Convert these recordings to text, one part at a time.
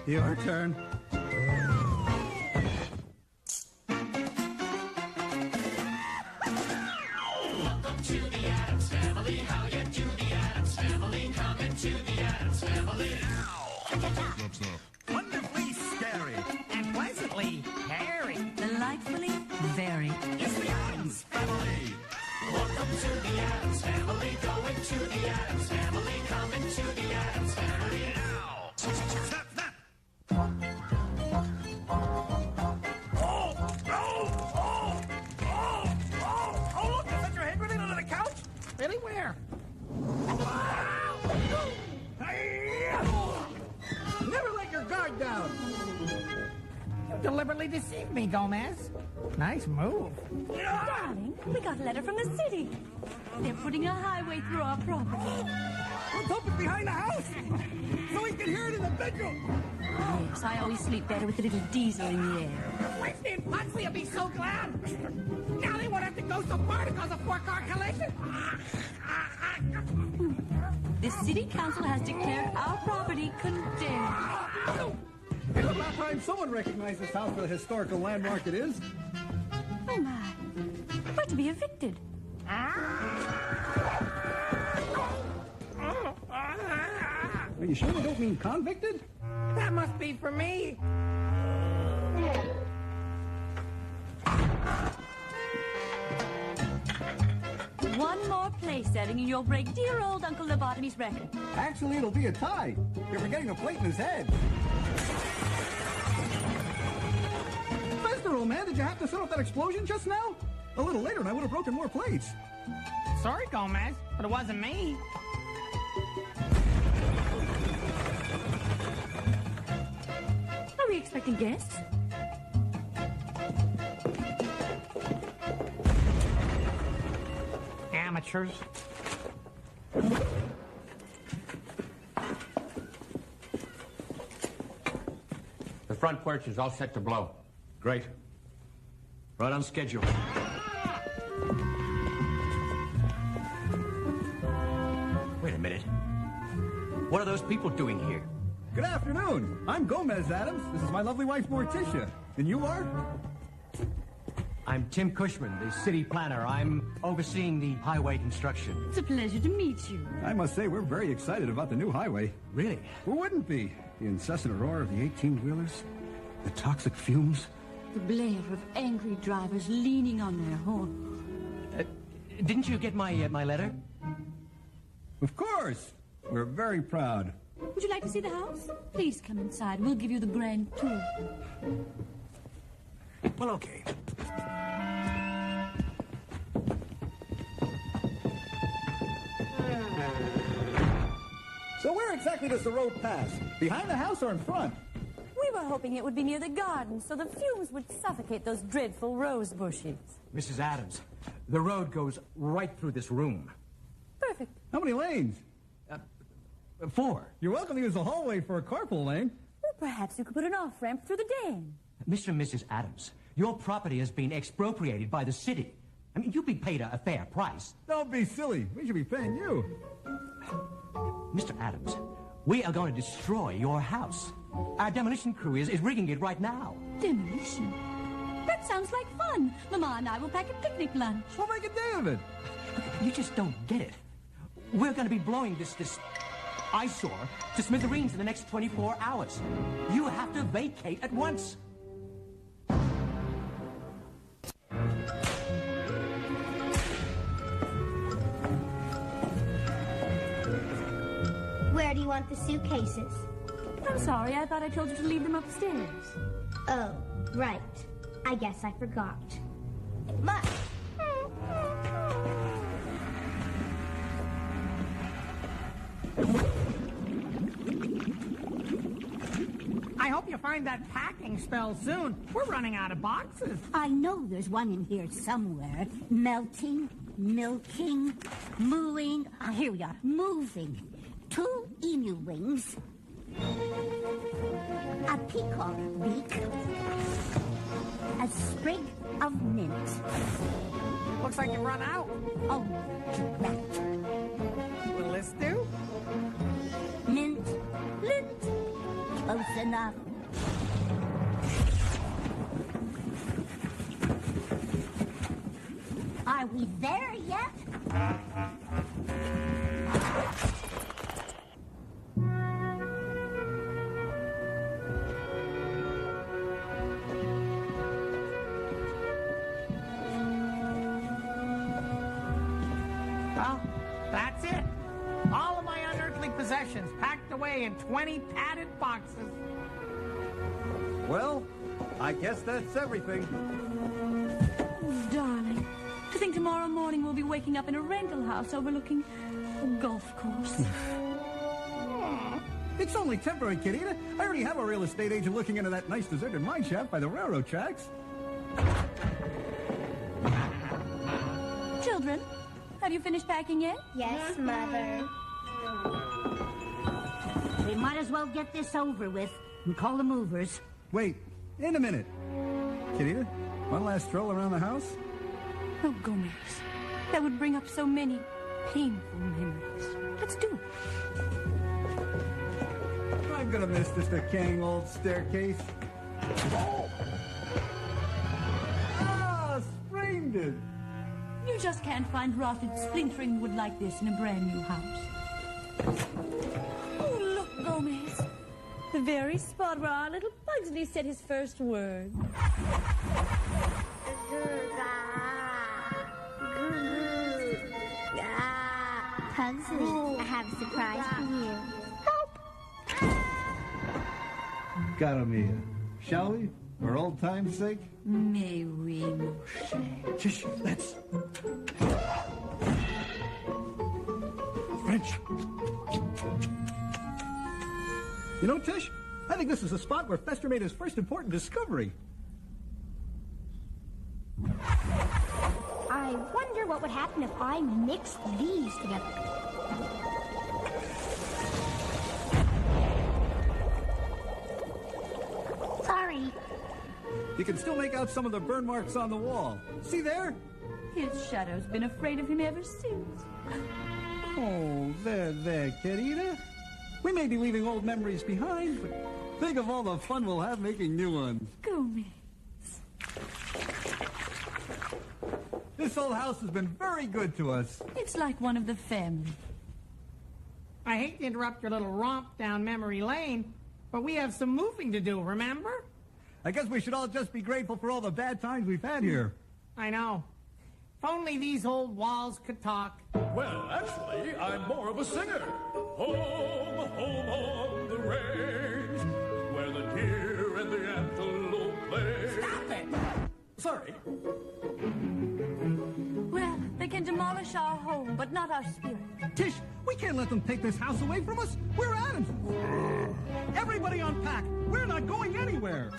Your turn. Welcome to the Addams Family. How you do, the Addams Family? Coming to the Addams Family. Wonderfully scary. And pleasantly hairy. Delightfully very. It's the Addams Family. Welcome to the Addams Family. Going to the Addams Family. Coming to the Addams Family now. Snap, snap. Oh, look, you set your hand grenade under the couch? Really, where? Never let your guard down. You deliberately deceived me, Gomez. Nice move. Darling, we got a letter from the city. They're putting a highway through our property. Let's hope it's behind the house, so we can hear it in the bedroom. Yes, I always sleep better with a little diesel in the air. Wednesday and Pugsley will be so glad. Now they won't have to go so far to cause a four-car collision. The city council has declared our property condemned. It's about time someone recognized this house for the historical landmark it is. Oh, my. We're to be evicted. Are you sure they don't mean convicted? That must be for me. One more place setting and you'll break dear old Uncle Lobotomy's record. Actually, it'll be a tie. You're forgetting a plate in his head. Fester, old man, did you have to set off that explosion just now? A little later and I would have broken more plates. Sorry, Gomez, but it wasn't me. Are we expecting guests? Amateurs. The front porch is all set to blow. Great. Right on schedule. Wait a minute. What are those people doing here? Good afternoon. I'm Gomez Addams. This is my lovely wife, Morticia. And you are? I'm Tim Cushman, the city planner. I'm overseeing the highway construction. It's a pleasure to meet you. I must say, we're very excited about the new highway. Really? Who wouldn't be? The incessant roar of the 18-wheelers, the toxic fumes. The blare of angry drivers leaning on their horn. Didn't you get my letter? Of course. We're very proud. Would you like to see the house? Please come inside. We'll give you the grand tour. Well, okay. So where exactly does the road pass? Behind the house or in front? We were hoping it would be near the garden so the fumes would suffocate those dreadful rose bushes. Mrs. Addams, the road goes right through this room. Perfect. How many lanes? 4. You're welcome to use the hallway for a carpool lane. Well, perhaps you could put an off-ramp through the den. Mr. and Mrs. Addams, your property has been expropriated by the city. I mean, you'll be paid a fair price. Don't be silly. We should be paying you. Mr. Addams, we are going to destroy your house. Our demolition crew is rigging it right now. Demolition? That sounds like fun. Mama and I will pack a picnic lunch. We'll make a day of it. You just don't get it. We're going to be blowing this eyesore to smithereens in the next 24 hours. You have to vacate at once. Where do you want the suitcases? I'm sorry, I thought I told you to leave them upstairs. Oh, right. I guess I forgot. But... I hope you find that packing spell soon. We're running out of boxes. I know there's one in here somewhere. Melting, milking, mooing. Ah, here we are. Moving. 2 emu wings. A peacock beak. A sprig of mint. Looks like you've run out. Oh, drat. Will this do? Mint, lint, close close enough. Are we there yet? Well, that's it. All of my unearthly possessions packed away in 20 padded boxes. Well, I guess that's everything. Darling, to think tomorrow morning we'll be waking up in a rental house overlooking a golf course. It's only temporary, Kitita. I already have a real estate agent looking into that nice deserted mine shaft by the railroad tracks. Children, have you finished packing yet? Yes, Mother. We might as well get this over with and call the movers. Wait, in a minute. Kitita, one last stroll around the house? Oh, Gomez, that would bring up so many painful memories. Let's do it. I'm gonna miss this decaying old staircase. Oh! Ah, sprained it. You just can't find rotted, splintering wood like this in a brand new house. Oh, look, Gomez. The very spot where our little Pugsley said his first word. Pugsley, I have a surprise for you. Caramia, shall we? For old time's sake? Mais oui, mon cher. Tish, let's. French. You know, Tish, I think this is the spot where Fester made his first important discovery. I wonder what would happen if I mixed these together. Sorry. You can still make out some of the burn marks on the wall. See there? His shadow's been afraid of him ever since. Oh, there, Kitita. We may be leaving old memories behind, but think of all the fun we'll have making new ones. Gomez. This old house has been very good to us. It's like one of the family. I hate to interrupt your little romp down memory lane, but we have some moving to do, remember? I guess we should all just be grateful for all the bad times we've had here. I know. If only these old walls could talk. Well, actually, I'm more of a singer. Home, home on the range, where the deer and the antelope play. Stop it! Sorry. Well, they can demolish our home, but not our spirit. Tish, we can't let them take this house away from us. We're Addams. Everybody unpack. We're not going anywhere.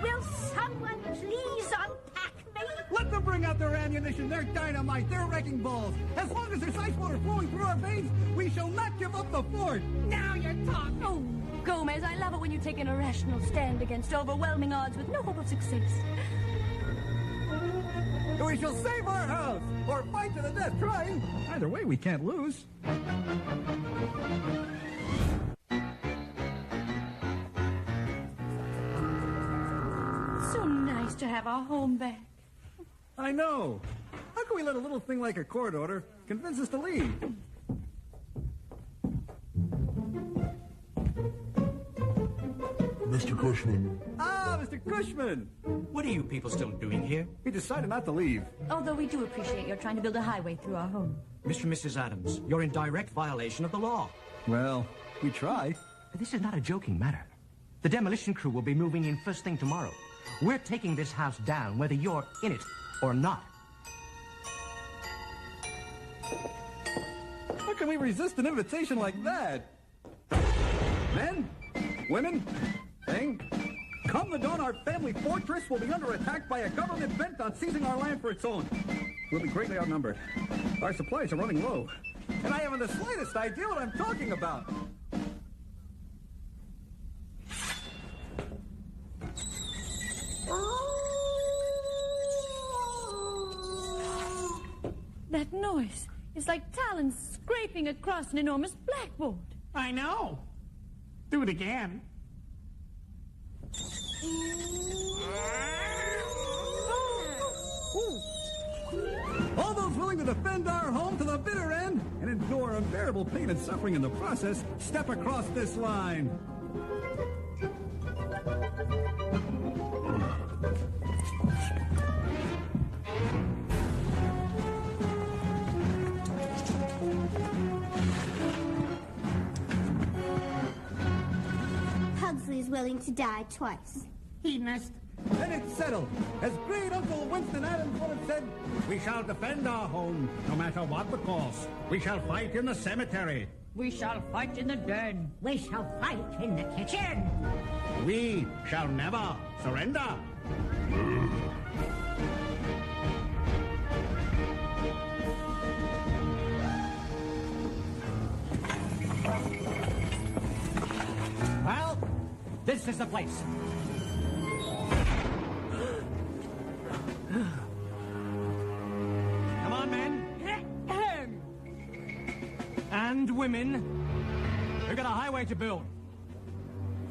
Will someone please unpack me? Let them bring out their ammunition, their dynamite, their wrecking balls. As long as there's ice water flowing through our veins, we shall not give up the fort. Now you're talking! Oh, Gomez, I love it when you take an irrational stand against overwhelming odds with no hope of success. We shall save our house, or fight to the death trying. Either way, we can't lose. So nice to have our home back. I know. How can we let a little thing like a court order convince us to leave? Mr. Cushman. Ah, Mr. Cushman. What are you people still doing here? We decided not to leave. Although we do appreciate your trying to build a highway through our home. Mr. and Mrs. Addams, you're in direct violation of the law. Well, we try. This is not a joking matter. The demolition crew will be moving in first thing tomorrow. We're taking this house down, whether you're in it or not. How can we resist an invitation like that? Men, women, thing, come the dawn, our family fortress will be under attack by a government bent on seizing our land for its own. We'll be greatly outnumbered. Our supplies are running low. And I haven't the slightest idea what I'm talking about. That noise is like talons scraping across an enormous blackboard. I know. Do it again. All those willing to defend our home to the bitter end and endure unbearable pain and suffering in the process, step across this line. Pugsley's willing to die twice. Hedonist. Then it's settled. As great Uncle Winston Addams would have said, we shall defend our home, no matter what the cost. We shall fight in the cemetery. We shall fight in the den. We shall fight in the kitchen. We shall never surrender. Well, this is the place. Come on, men. And women. We've got a highway to build.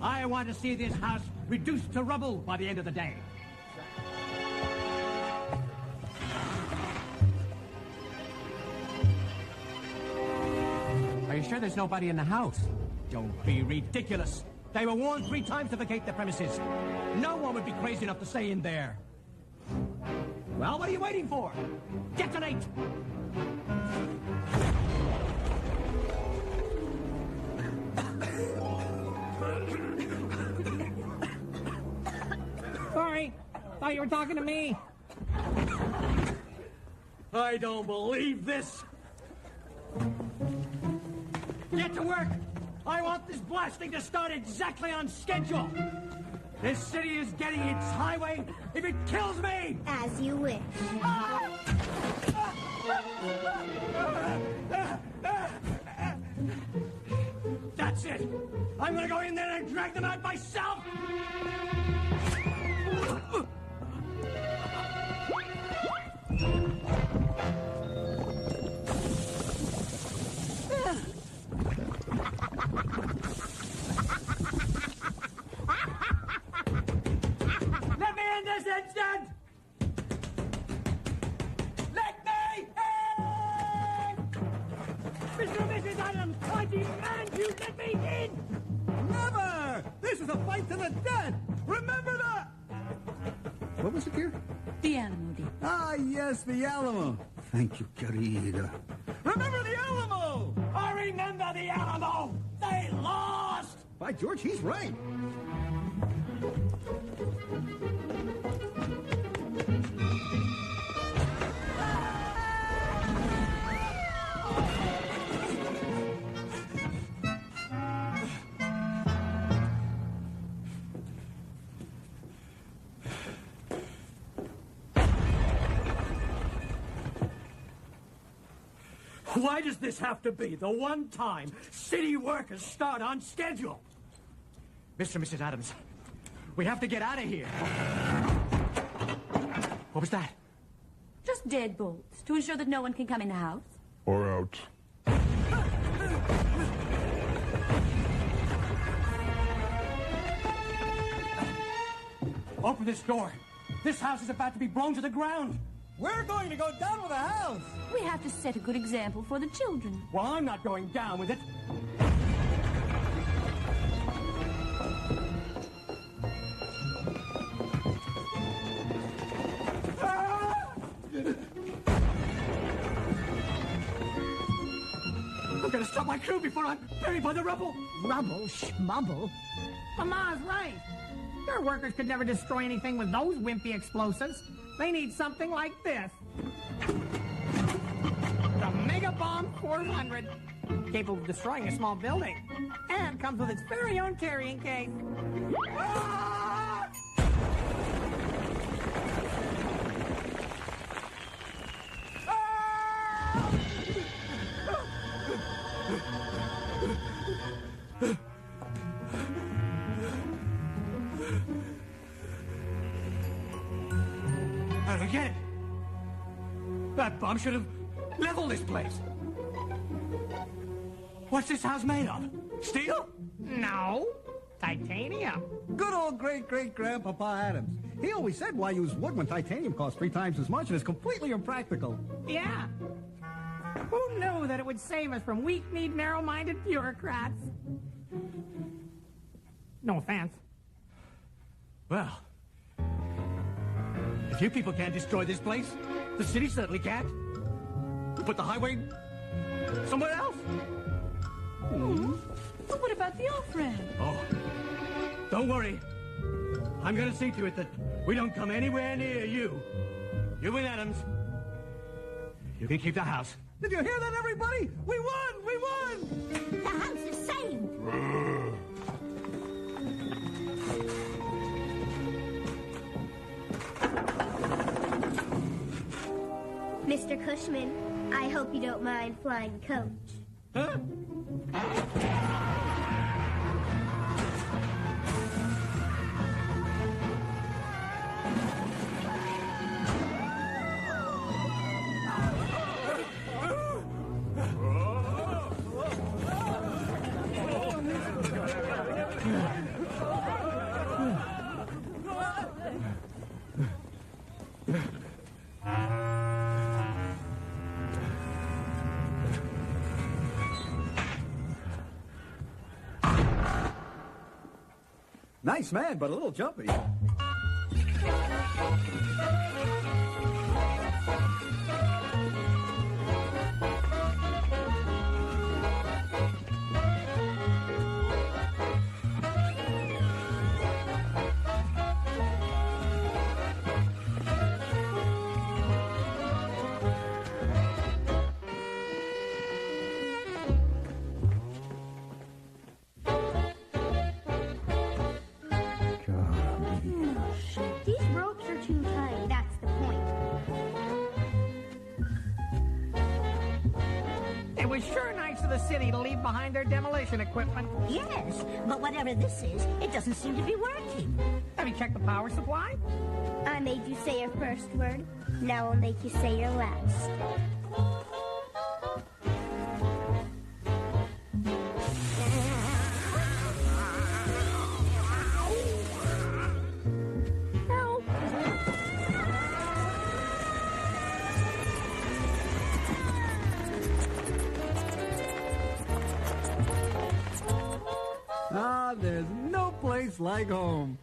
I want to see this house reduced to rubble by the end of the day. Are you sure there's nobody in the house? Don't be ridiculous. They were warned 3 times to vacate the premises. No one would be crazy enough to stay in there. Well, what are you waiting for? Detonate! Sorry. Thought you were talking to me. I don't believe this. Get to work. I want this blasting to start exactly on schedule. This city is getting its highway if it kills me. As you wish. That's it. I'm gonna go in there and drag them out myself. Let me in this instant! Let me in! Mr. and Mrs. Addams, I demand you let me in! Never! This is a fight to the death! Remember that! What was it, dear? The Alamo, dear. Ah, yes, the Alamo. Thank you, querida. Remember the Alamo! I remember the Alamo! They lost! By George, he's right. Why does this have to be the one time city workers start on schedule? Mr. and Mrs. Addams, we have to get out of here. What was that? Just deadbolts to ensure that no one can come in the house. Or out. Open this door. This house is about to be blown to the ground. We're going to go down with the house. We have to set a good example for the children. Well, I'm not going down with it. I'm gonna stop my crew before I'm buried by the rubble. Rubble, schmubble. Mama's right. Their workers could never destroy anything with those wimpy explosives. They need something like this. The Mega Bomb 400. Capable of destroying a small building. And comes with its very own carrying case. Ah! I don't get it. That bomb should have leveled this place. What's this house made of? Steel? No, titanium. Good old great-great-grandpapa Addams. He always said why use wood when titanium costs 3 times as much and is completely impractical. Yeah. Who knew that it would save us from weak-kneed, narrow-minded bureaucrats? No offense. Well, if you people can't destroy this place, the city certainly can't. Put the highway somewhere else. But what about the off-ramp? Oh, don't worry. I'm gonna see to it that we don't come anywhere near you. You and Addams. You can keep the house. Did you hear that, everybody? We won! We won! The house is saved. Mr. Cushman, I hope you don't mind flying coach. Huh? Nice man, but a little jumpy. These ropes are too tight, that's the point. It was sure nice of the city to leave behind their demolition equipment. Yes, but whatever this is, it doesn't seem to be working. Have you checked the power supply? I made you say your first word, now I'll make you say your last. Help! Ah, there's no place like home.